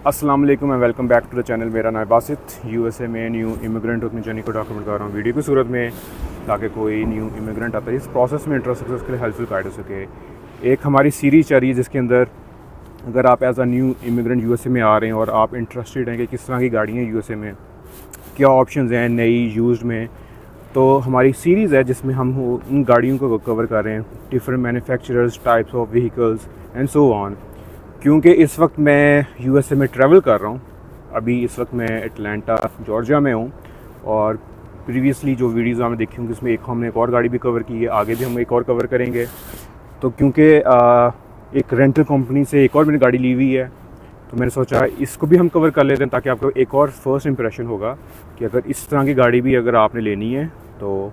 अस्सलाम वालेकुम and welcome back to the channel. मेरा नाम बासित यूएसए में न्यू इमिग्रेंट अपनी जर्नी को डॉक्यूमेंट कर रहा हूँ वीडियो की सूरत में, ताकि कोई न्यू इमिग्रेंट आता है इस प्रोसेस में इंटरेस्ट है उसके लिए हेल्पफुल गाइड हो सके। एक हमारी सीरीज चल रही है जिसके अंदर अगर आप as a new immigrant USA में आ रहे हैं और आप इंटरेस्टेड हैं कि किस तरह की गाड़ियाँ यूएसए में क्या ऑप्शंस हैं नई यूज्ड में, तो हमारी सीरीज़ है जिसमें हम उन गाड़ियों को कवर कर रहे हैं, different manufacturers, types of vehicles and so on. क्योंकि इस वक्त मैं यूएसए में ट्रैवल कर रहा हूँ, अभी इस वक्त मैं एटलांटा जॉर्जिया में हूँ और प्रीवियसली जो वीडियोज़ हमने देखी होंगी उसमें हमने एक और गाड़ी भी कवर की है, आगे भी हम एक और कवर करेंगे। तो क्योंकि एक रेंटल कंपनी से एक और मैंने गाड़ी ली हुई है, तो मैंने सोचा इसको भी हम कवर कर लेते हैं ताकि आपको एक और फर्स्ट इंप्रेशन होगा कि अगर इस तरह की गाड़ी भी अगर आपने लेनी है तो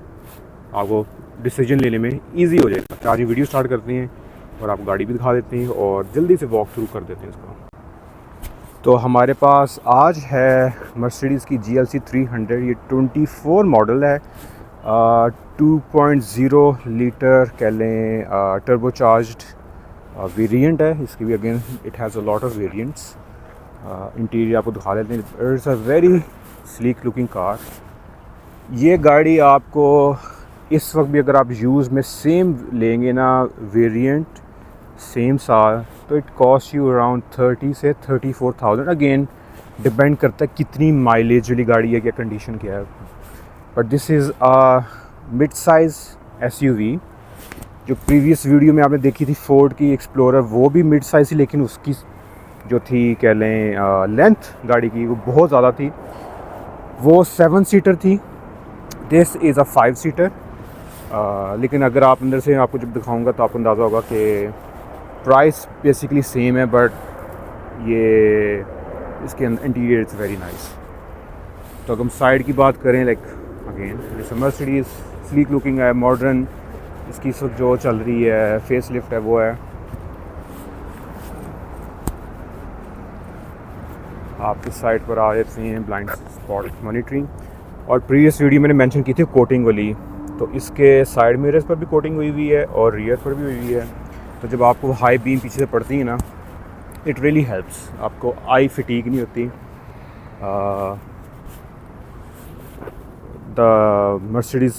आपको डिसीजन लेने में ईजी हो जाएगा। आज ये वीडियो स्टार्ट करते हैं और आपको गाड़ी भी दिखा देते हैं और जल्दी से वॉक थ्रू कर देते हैं इसको। तो हमारे पास आज है मर्सिडीज़ की GLC 300, ये 24 मॉडल है, 2.0 लीटर कह लें, टर्बोचार्ज्ड वेरिएंट है इसकी भी। Again it has a lot of variants. Interior आपको दिखा देते हैं, it's a very sleek looking car. ये गाड़ी आपको इस वक्त भी अगर आप यूज़ में सेम लेंगे ना वेरिएंट सेम साल, तो इट कॉस्ट यू अराउंड 30 से 34,000। अगेन डिपेंड करता है कितनी माइलेज वाली गाड़ी है, क्या कंडीशन क्या है। But this is a mid size SUV। जो प्रीवियस वीडियो में आपने देखी थी फोर्ड की एक्सप्लोरर, वो भी मिड साइज़ थी, लेकिन उसकी जो थी कह लें लेंथ गाड़ी की वो बहुत ज़्यादा थी, वो 7 सीटर थी। This is a 5 seater. लेकिन अगर आप अंदर से आपको जब दिखाऊंगा तो आपको अंदाज़ा होगा कि प्राइस बेसिकली सेम है, बट ये इसके अंदर इंटीरियर इज़ वेरी नाइस। तो अगर हम साइड की बात करें, लाइक अगेन जैसे मर्सिडीज़ स्लीक लुकिंग है, मॉडर्न इसकी सब जो चल रही है, फेस लिफ्ट है वो है। आपकी साइड पर आ जाते हैं ब्लाइंड स्पॉट मॉनिटरिंग, और प्रीवियस वीडियो मैंने मेंशन की थी कोटिंग वाली, तो इसके साइड मिरर्स पर भी कोटिंग हुई हुई है और रियर पर भी हुई हुई है। तो जब आपको हाई बीम पीछे से पड़ती है ना, इट रियली हेल्प्स, आपको आई फिटीक नहीं होती। द मर्सिडीज़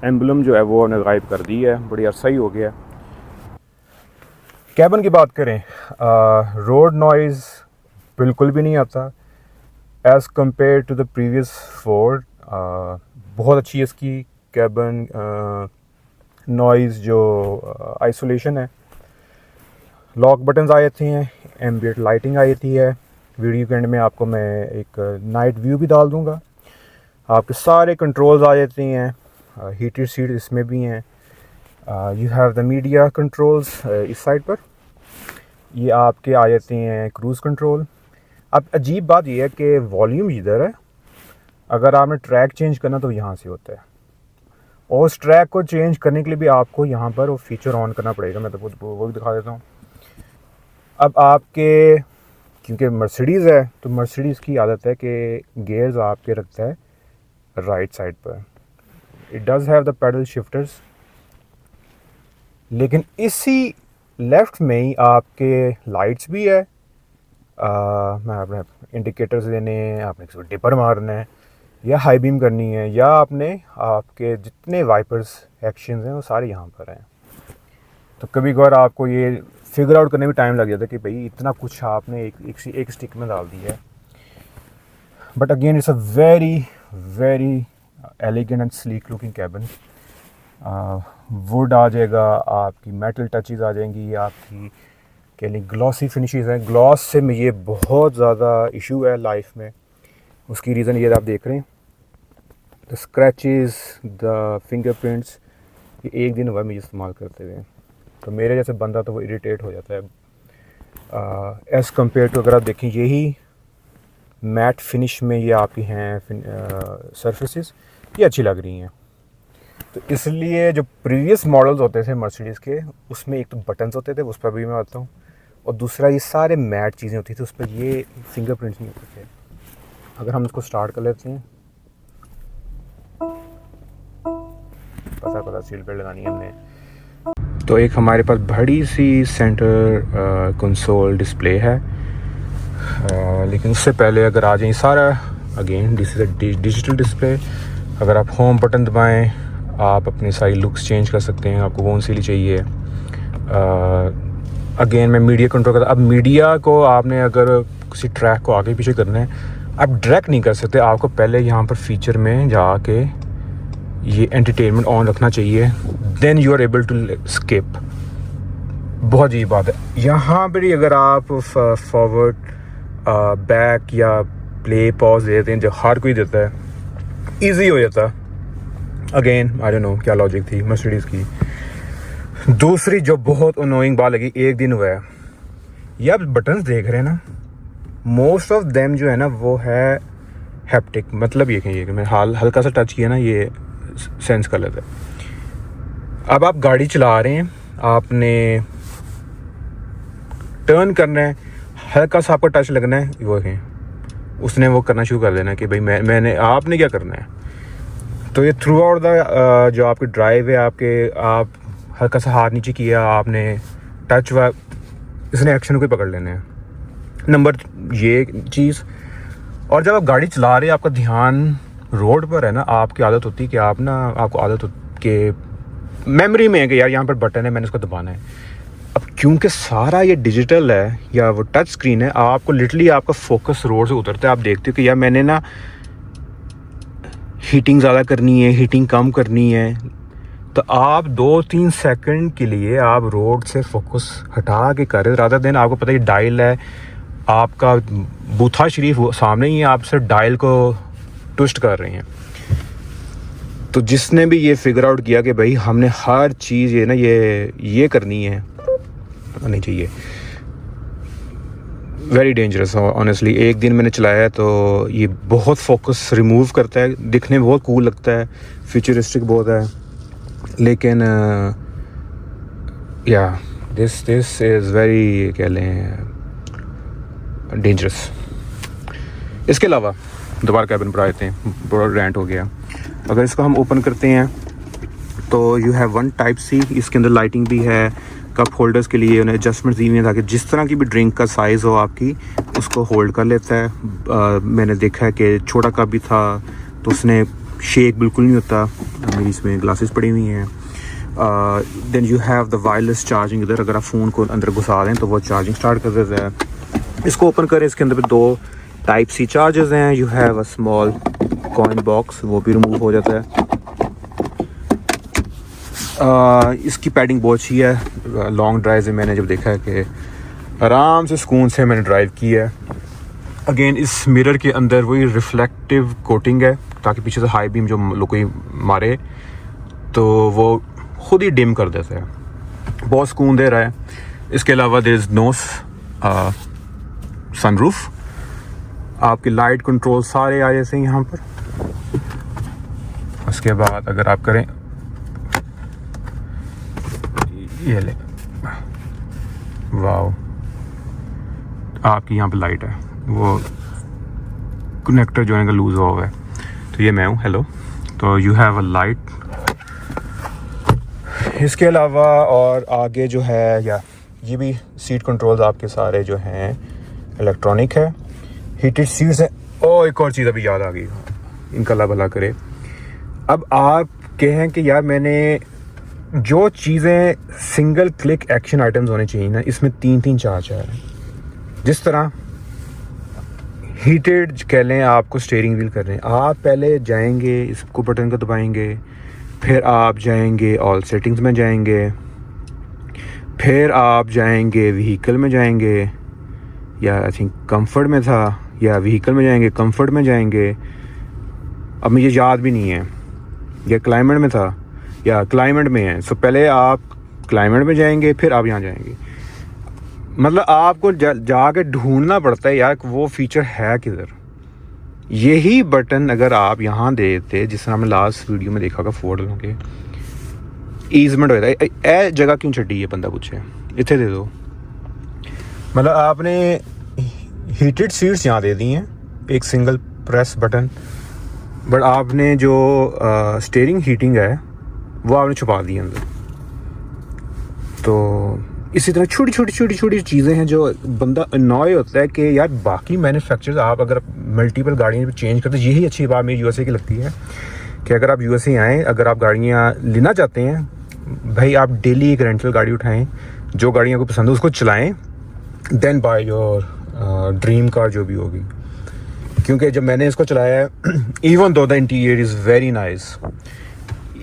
एम्बलम जो है वो उन्हें गायब कर दी है, बड़ी अरसा ही हो गया। कैबन की बात करें, रोड नॉइज़ बिल्कुल भी नहीं आता as compare to the previous Ford. बहुत अच्छी है इसकी कैबन नॉइज़ जो आइसोलेशन है। लॉक बटन्स आ जाते हैं, एम्बिएंट लाइटिंग आ जाती है। वीडियो के एंड में आपको मैं एक नाइट व्यू भी डाल दूंगा। आपके सारे कंट्रोल्स आ जाते हैं, हीटेड सीट इसमें भी हैं। You have the media controls इस साइड पर, ये आपके आ जाते हैं क्रूज़ कंट्रोल। अब अजीब बात यह है कि वॉल्यूम इधर है, अगर आपने ट्रैक चेंज करना तो यहाँ से होता है, और उस ट्रैक को चेंज करने के लिए भी आपको यहाँ पर वो फीचर ऑन करना पड़ेगा। मैं तो वो भी दिखा देता हूँ। अब आपके क्योंकि मर्सिडीज़ है तो मर्सिडीज़ की आदत है कि गेयर्स आपके रखता है राइट साइड पर। It does have the paddle shifters, लेकिन इसी लेफ़्ट में ही आपके लाइट्स भी है। मैं आपने इंडिकेटर्स देने हैं, आपने किसी को डिपर मारना है या हाई बीम करनी है, या आपने आपके जितने वाइपर्स एक्शंस हैं वो सारे यहाँ पर हैं। तो कभी कभार आपको ये फिगर आउट करने में टाइम लग जाता है कि भाई इतना कुछ आपने एक स्टिक में डाल दिया है। But again it's a very very elegant and sleek looking cabin. Wood आ जाएगा, आपकी मेटल टचेस आ जाएंगी, आपकी कह लें ग्लॉसी फिनिशेस हैं। ग्लॉस से मुझे बहुत ज़्यादा इशू है लाइफ में, उसकी रीज़न ये आप देख रहे हैं, द स्क्रैचेस, द फिंगरप्रिंट्स, ये एक दिन हुआ मुझे इस्तेमाल करते हुए। तो मेरे जैसे बंदा तो वो इरिटेट हो जाता है। एज़ कम्पेयर टू अगर आप देखें यही मैट फिनिश में ये आपकी हैं सरफेसेस, ये अच्छी लग रही हैं। तो इसलिए जो प्रीवियस मॉडल्स होते थे मर्सिडीज़ के, उसमें एक तो बटन्स होते थे, उस पर भी मैं आता हूँ, और दूसरा ये सारे मैट चीज़ें होती थी, उस पर ये फिंगरप्रिंट्स नहीं होते थे। अगर हम इसको स्टार्ट कर लेते हैं, पता सील बेल्ट लगानी है हमने, तो एक हमारे पास बड़ी सी सेंटर कंसोल डिस्प्ले है। लेकिन उससे पहले अगर आ जाए सारा, again this is a digital display. अगर आप होम बटन दबाएं आप अपनी सारी लुक्स चेंज कर सकते हैं, आपको कौन सी ली चाहिए। अगेन मैं मीडिया कंट्रोल करता। अब मीडिया को आपने अगर किसी ट्रैक को आगे पीछे करना है आप डायरेक्ट नहीं कर सकते, आपको पहले यहाँ पर फीचर में जाके ये एंटरटेनमेंट ऑन रखना चाहिए, then you are able to skip. बहुत अजीब बात है। यहाँ पर ही अगर आप फॉरवर्ड बैक या प्ले पॉज देते हैं जो हर कोई देता है, ईजी हो जाता। अगेन आई डोंट नो क्या लॉजिक थी मर्सिडीज़ की। दूसरी जो बहुत अनोइंग बात लगी, एक दिन हुआ है, ये आप बटन्स देख रहे हैं ना, मोस्ट ऑफ देम जो है ना वो है हैप्टिक। मतलब ये कि मैं हल्का सा टच किया ना ये सेंस कर लेता है। अब आप गाड़ी चला रहे हैं, आपने टर्न करना है, हल्का सा आपको टच लगना है, वो है उसने वो करना शुरू कर देना कि भाई मैंने आपने क्या करना है। तो ये थ्रू आउट द जो आपकी ड्राइव है, आप हल्का सा हाथ नीचे किया, आपने टच हुआ, इसने एक्शन को ही पकड़ लेना है। नंबर ये चीज़। और जब आप गाड़ी चला रहे हैं आपका ध्यान रोड पर है ना, आपकी आदत होती है कि आपको आदत के मेमोरी में है कि यार यहाँ पर बटन है, मैंने उसको दबाना है। अब क्योंकि सारा ये डिजिटल है या वो टच स्क्रीन है, आपको लिटरली आपका फोकस रोड से उतरता है। आप देखते हो कि यार मैंने ना हीटिंग ज़्यादा करनी है, हीटिंग कम करनी है, तो आप 2-3 सेकंड के लिए आप रोड से फोकस हटा के कर रहे, रादर देन आपको पता है डायल है आपका बूथा शरीफ वो सामने ही है, आप सिर्फ डायल को ट्विस्ट कर रहे हैं। तो जिसने भी ये फिगर आउट किया कि भाई हमने हर चीज़ ये ना ये करनी है, नहीं चाहिए। Very dangerous honestly. एक दिन मैंने चलाया है तो ये बहुत फोकस रिमूव करता है, दिखने में बहुत कूल लगता है, फ्यूचरिस्टिक बहुत है, लेकिन या दिस इज़ वेरी कह लें डेंजरस। इसके अलावा दोबारा कैबिन पर आते हैं, बड़ा रेंट हो गया। अगर इसको हम ओपन करते हैं तो you have one type C, इसके अंदर लाइटिंग भी है, कप होल्डर्स के लिए उन्हें एडजस्टमेंट दी हुई है ताकि जिस तरह की भी ड्रिंक का साइज़ हो आपकी उसको होल्ड कर लेता है। मैंने देखा है कि छोटा कप भी था तो उसने शेक बिल्कुल नहीं होता। मेरी इसमें ग्लासेस पड़ी हुई हैं। Then you have the wireless charging. इधर अगर आप फ़ोन को अंदर घुसा दें तो वो चार्जिंग स्टार्ट कर देता है। इसको ओपन करें, इसके अंदर 2 टाइप सी चार्जर्स हैं। You have a small coin box, वो भी रिमूव हो जाता है। इसकी पैडिंग बहुत अच्छी है। लॉन्ग ड्राइव में मैंने जब देखा है कि आराम से सुकून से मैंने ड्राइव की है। अगेन इस मिरर के अंदर वही रिफ्लेक्टिव कोटिंग है ताकि पीछे से हाई बीम जो लोग कोई मारे तो वो खुद ही डिम कर देता है, बहुत सुकून दे रहा है। इसके अलावा देयर इज़ नो सनरूफ। आपकी लाइट कंट्रोल सारे आ जैसे यहाँ पर। उसके बाद अगर आप करें ये ले, वाओ, आपकी यहाँ पे लाइट है, वो कनेक्टर जो है का लूज हुआ है। तो ये मैं हूँ, हेलो। तो यू हैव अ लाइट। इसके अलावा और आगे जो है या ये भी सीट कंट्रोल्स आपके सारे जो हैं इलेक्ट्रॉनिक है। हीटेड सीट्स है। ओ एक और चीज़ अभी याद आ गई, इनका अल्लाह भला करे। अब आप कहें कि यार मैंने जो चीज़ें सिंगल क्लिक एक्शन आइटम्स होने चाहिए ना, इसमें 3-3 4-4 है। जिस तरह हीटेड कह लें, आपको स्टीयरिंग व्हील कर रहे हैं, आप पहले जाएंगे इसको बटन को दबाएंगे, फिर आप जाएंगे ऑल सेटिंग्स में जाएंगे, फिर आप जाएंगे व्हीकल में जाएंगे, या आई थिंक कंफर्ट में था, या व्हीकल में जाएंगे कंफर्ट में जाएंगे, अब मुझे याद भी नहीं है, या क्लाइमेट में था या क्लाइमेट में है। सो पहले आप क्लाइमेट में जाएंगे फिर आप यहाँ जाएंगे। मतलब आपको जाके ढूंढना पड़ता है यार वो फीचर है किधर। यही बटन अगर आप यहाँ देते, जिस तरह हमने लास्ट वीडियो में देखा होगा फोर्ड के ईजमेंट होता है, ए जगह क्यों छड़ी है बंदा पूछे, इतने दे दो। मतलब आपने हीटेड सीट्स यहाँ दे दी हैं, एक सिंगल प्रेस बटन, बट आपने जो स्टीयरिंग हीटिंग है वो आपने छुपा दी अंदर। तो इसी तरह छोटी छोटी चीज़ें हैं जो बंदा अनॉय होता है कि यार बाकी मैन्युफैक्चरर्स आप अगर मल्टीपल गाड़ियाँ चेंज करते, यही अच्छी बात मेरी यूएसए की लगती है कि अगर आप यूएसए आएँ, अगर आप गाड़ियाँ लेना चाहते हैं भाई, आप डेली एक रेंटल गाड़ी उठाएं, जो गाड़ियाँ को पसंद है उसको चलाएं, then buy your dream car जो भी होगी। क्योंकि जब मैंने इसको चलाया है, even though the interior is very nice,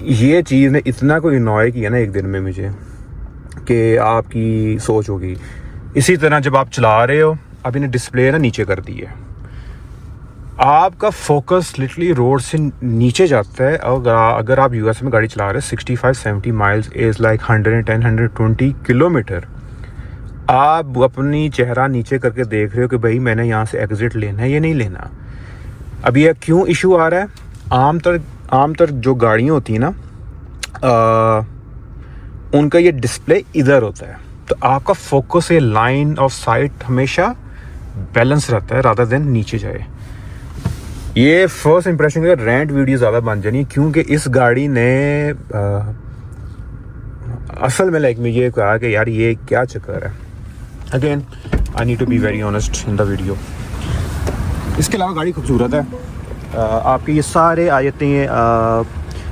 ये चीज़ ने इतना कोई अनॉय किया ना एक दिन में मुझे कि आपकी सोच होगी। इसी तरह जब आप चला रहे हो, अब इन्हें डिस्प्ले ना नीचे कर दी है, आपका फोकस लिटरली रोड से नीचे जाता है। अगर आप यूएस में गाड़ी चला रहे हो 65-70 माइल्स इज़ लाइक 110-120 किलोमीटर, आप अपनी चेहरा नीचे करके देख रहे हो कि भाई मैंने यहाँ से एग्ज़िट लेना है या नहीं लेना। अब ये क्यों इशू आ रहा है? आमतौर जो गाड़ियाँ होती हैं ना, उनका ये डिस्प्ले इधर होता है, तो आपका फोकस ये लाइन ऑफ साइट हमेशा बैलेंस रहता है रादर देन नीचे जाए। ये फर्स्ट इंप्रेशन का रेंट वीडियो ज़्यादा बन जानी है, क्योंकि इस गाड़ी ने असल में लाइक में ये कहा कि यार ये क्या चक्कर है। Again I need to be very honest in the video. इसके अलावा गाड़ी खूबसूरत है। आपके ये सारे आ जाते हैं,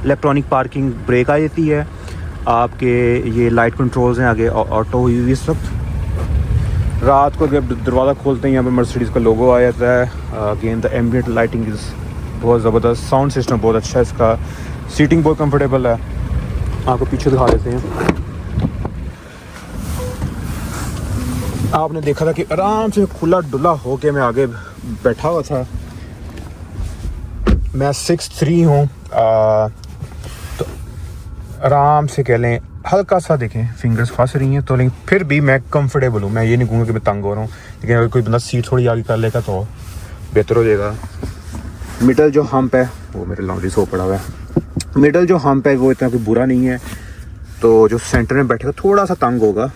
इलेक्ट्रॉनिक पार्किंग ब्रेक आ जाती है, आपके ये लाइट कंट्रोल्स हैं, आगे ऑटो हुई हुई सब। रात को जब दरवाज़ा खोलते हैं यहाँ पर मर्सिडीज़ का लोगो आ जाता है। Again the ambient lighting is बहुत ज़बरदस्त, साउंड सिस्टम बहुत अच्छा है इसका, सीटिंग बहुत कंफर्टेबल है। आपको पीछे दिखा देते हैं। आपने देखा था कि आराम से खुला डुला हो के मैं आगे बैठा हुआ था। मैं 6'3" हूँ, तो आराम से कह लें हल्का सा देखें फिंगर्स फंस रही हैं तो, लेकिन फिर भी मैं कंफर्टेबल हूँ। मैं ये नहीं कहूँगा कि मैं तंग हो रहा हूँ, लेकिन अगर कोई बंदा सीट थोड़ी आगे कर लेगा तो बेहतर हो जाएगा। मिडल जो हम्प है वो मेरे लॉन्ड्री सो पड़ा हुआ है। मिडल जो हम्प है वो इतना कोई बुरा नहीं है, तो जो सेंटर में बैठेगा थोड़ा सा तंग होगा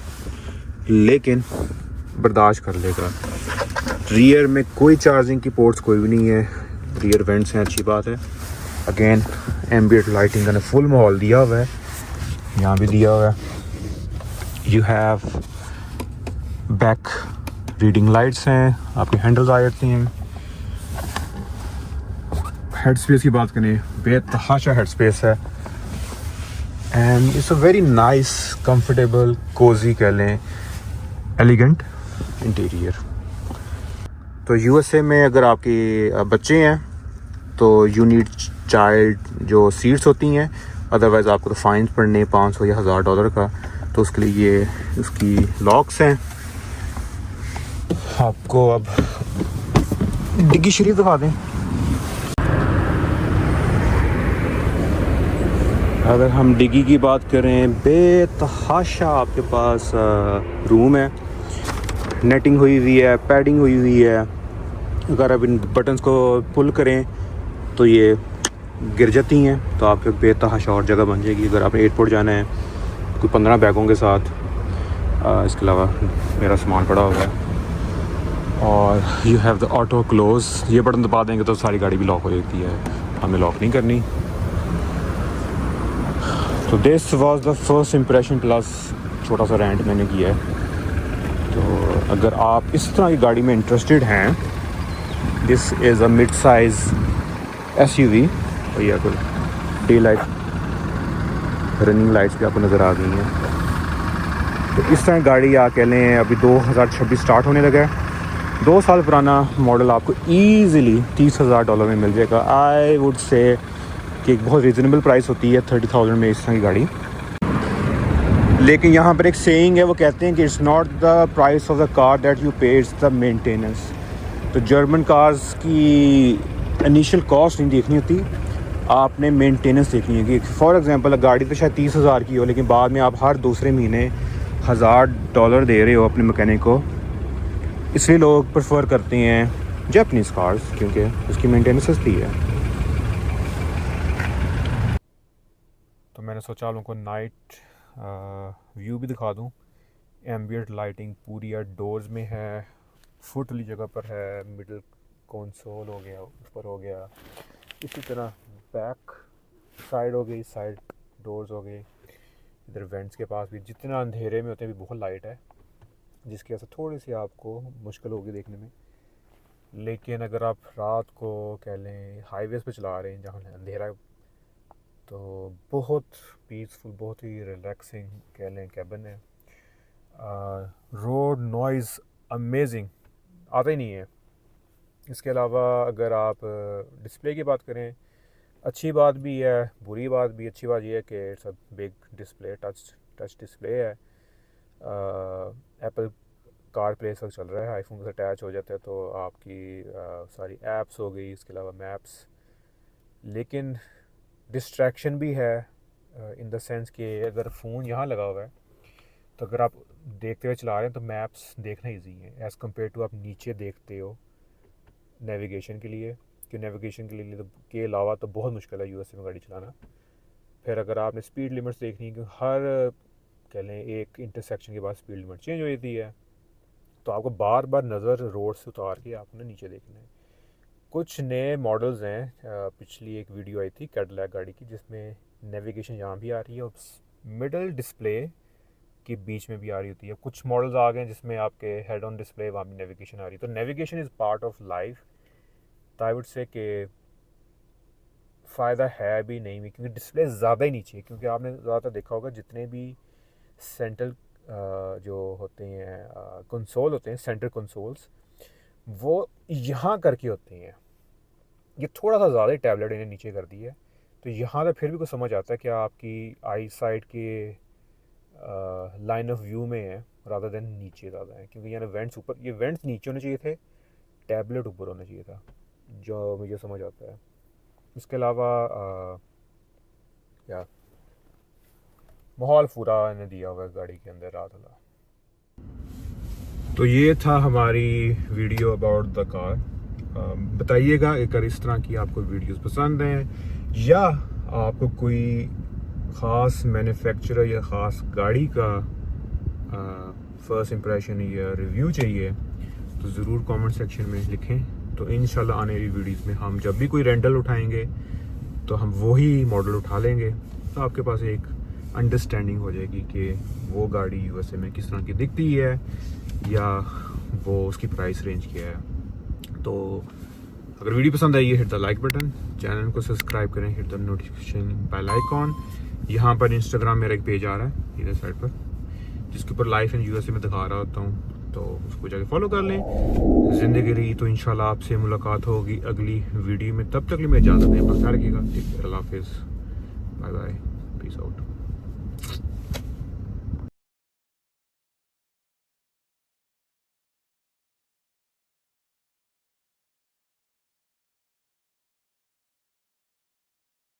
लेकिन बर्दाश्त कर लेगा। रियर में कोई चार्जिंग की पोर्ट्स कोई भी नहीं है, रियर वेंट्स हैं, अच्छी बात है। अगेन एम्बिएंट लाइटिंग का फुल माहौल दिया हुआ है, यहाँ भी दिया हुआ है। You have back reading lights हैं, आपके हैंडल्स आ जाती हैं। हेड स्पेस की बात करें, बेतहाशा हेड स्पेस है and it's a very nice comfortable cosy कह लें एलिगेंट इंटीरियर। तो यूएसए में अगर आपके बच्चे हैं तो यू नीड चाइल्ड जो सीट्स होती हैं, अदरवाइज़ आपको तो फाइन पड़ने $500 या $1000 का, तो उसके लिए ये उसकी लॉक्स हैं। आपको अब डिग्गी शरीफ दिखा दें। अगर हम डिग्गी की बात करें, बेतहाशा आपके पास रूम है, नेटिंग हुई हुई है, पैडिंग हुई हुई है। अगर आप इन बटन्स को पुल करें तो ये गिर जाती हैं, तो आपके बेतहाशा और जगह बन जाएगी। अगर आपने एयरपोर्ट जाना है कोई 15 बैगों के साथ, इसके अलावा मेरा सामान पड़ा हुआ है। और you have the auto close, ये बटन दबा देंगे तो सारी गाड़ी भी लॉक हो जाती है, हमें लॉक नहीं करनी। तो this was the first impression plus छोटा सा रेंट मैंने किया है। तो अगर आप इस तरह की गाड़ी में इंटरेस्टेड हैं, this is a mid size SUV। और यह कोई डे लाइट रनिंग लाइट्स भी आपको नज़र आ गई हैं। तो इस तरह गाड़ी आप कह लें अभी 2026 स्टार्ट होने लगा है, 2 साल पुराना मॉडल आपको ईज़िली $30,000 में मिल जाएगा। आई वुड से कि एक बहुत रीज़नेबल प्राइस होती है 30,000 में इस तरह की गाड़ी। लेकिन यहाँ पर एक सेइंग है, वो कहते हैं कि it's not the price of the car that you पे, इट्स द मेंटेनेंस। तो जर्मन कार्स की इनिशियल कॉस्ट नहीं देखनी होती, आपने मेंटेनेंस देखनी है। कि फॉर एग्जांपल गाड़ी तो शायद 30,000 की हो, लेकिन बाद में आप हर दूसरे महीने $1,000 दे रहे हो अपने मैकेनिक को। इसलिए लोग प्रेफर करते हैं जापानीज़ कार्स, क्योंकि उसकी मेंटेनेंस सस्ती है। तो मैंने सोचा आप लोगों को नाइट व्यू भी दिखा दूं। एम्बिएंट लाइटिंग पूरी है, डोर्स में है, फुट वाली जगह पर है, मिडिल कंसोल हो गया, ऊपर हो गया, इसी तरह बैक साइड हो गई, साइड डोर्स हो गए, इधर वेंट्स के पास भी जितना अंधेरे में होते हैं भी बहुत लाइट है, जिसकी वजह से थोड़ी सी आपको मुश्किल होगी देखने में। लेकिन अगर आप रात को कह लें हाईवेज़ पे चला रहे हैं जहाँ अंधेरा है, तो बहुत पीसफुल, बहुत ही रिलैक्सिंग कह लें कैबिन है। रोड नॉइज़ अमेजिंग आता ही नहीं है। इसके अलावा अगर आप डिस्प्ले की बात करें, अच्छी बात भी है बुरी बात भी। अच्छी बात यह है कि it's a big display, touch display है। एप्पल कार प्ले सब चल रहा है, आईफोन से अटैच हो जाता है तो आपकी सारी ऐप्स हो गई, इसके अलावा मैप्स। लेकिन डिस्ट्रैक्शन भी है इन द सेंस कि अगर फ़ोन यहाँ लगा हुआ है तो अगर आप देखते हुए चला रहे हैं तो मैप्स देखना ईजी है एज़ कम्पेयर टू आप नीचे देखते हो नेविगेशन के लिए। कि नेविगेशन के लिए के अलावा तो बहुत मुश्किल है यूएसए में गाड़ी चलाना। फिर अगर आपने स्पीड लिमिट्स देखनी है, क्योंकि हर कह लें एक इंटरसेक्शन के बाद स्पीड लिमिट चेंज हो जाती है, तो आपको बार बार नज़र रोड से उतार के आपने नीचे देखना है। कुछ नए मॉडल्स हैं, पिछली एक वीडियो आई थी कैडिलैक गाड़ी की जिसमें नेविगेशन यहाँ भी आ रही है और मिडल डिस्प्ले के बीच में भी आ रही होती है। कुछ मॉडल्स आ गए हैं जिसमें आपके हेड ऑन डिस्प्ले वहाँ भी नेविगेशन आ रही है। तो navigation is part of life, तो आई वुड से कि फ़ायदा है भी नहीं भी, क्योंकि डिस्प्ले ज़्यादा ही नीचे है। क्योंकि आपने ज़्यादातर देखा होगा जितने भी सेंट्रल जो होते हैं कंसोल होते हैं, सेंटर कंसोल्स, वो यहाँ करके होते हैं। ये थोड़ा सा ज़्यादा ही टैबलेट इन्हें नीचे कर दी है, तो यहाँ तो फिर भी कुछ समझ आता है कि आपकी आई साइड के लाइन ऑफ व्यू में है रादर देन नीचे ज़्यादा है। क्योंकि यहाँ वेंट्स ऊपर, ये वेंट्स नीचे होने चाहिए थे, टैबलेट ऊपर होना चाहिए था, जो मुझे समझ आता है। इसके अलावा क्या माहौल पूरा इन्हें दिया हुआ है गाड़ी के अंदर रात वाला। तो ये था हमारी वीडियो अबाउट द कार। बताइएगा अगर इस तरह की आपको वीडियोस पसंद हैं या आपको कोई ख़ास मैन्युफैक्चरर या ख़ास गाड़ी का फ़र्स्ट इम्प्रेशन या रिव्यू चाहिए तो ज़रूर कमेंट सेक्शन में लिखें। तो इंशाल्लाह आने वाली वीडियोस में हम जब भी कोई रेंटल उठाएंगे तो हम वही मॉडल उठा लेंगे, तो आपके पास एक अंडरस्टैंडिंग हो जाएगी कि वो गाड़ी यूएसए में किस तरह की दिखती है या वो उसकी प्राइस रेंज क्या है। तो अगर वीडियो पसंद आई है hit the like button, channel को सब्सक्राइब करें, hit the notification bell icon. यहाँ पर इंस्टाग्राम मेरा एक पेज आ रहा है इधर साइड पर, जिसके ऊपर लाइफ इन यूएसए में दिखा रहा होता हूँ, तो उसको जाके फॉलो कर लें। ज़िंदगी रही तो इंशाल्लाह आपसे मुलाकात होगी अगली वीडियो में। तब तक के लिए मैं इजाज़त दें, अपना ख्याल रखिएगा। टेक केयर, अल्लाह हाफिज़, बाय बाय, पीस आउट।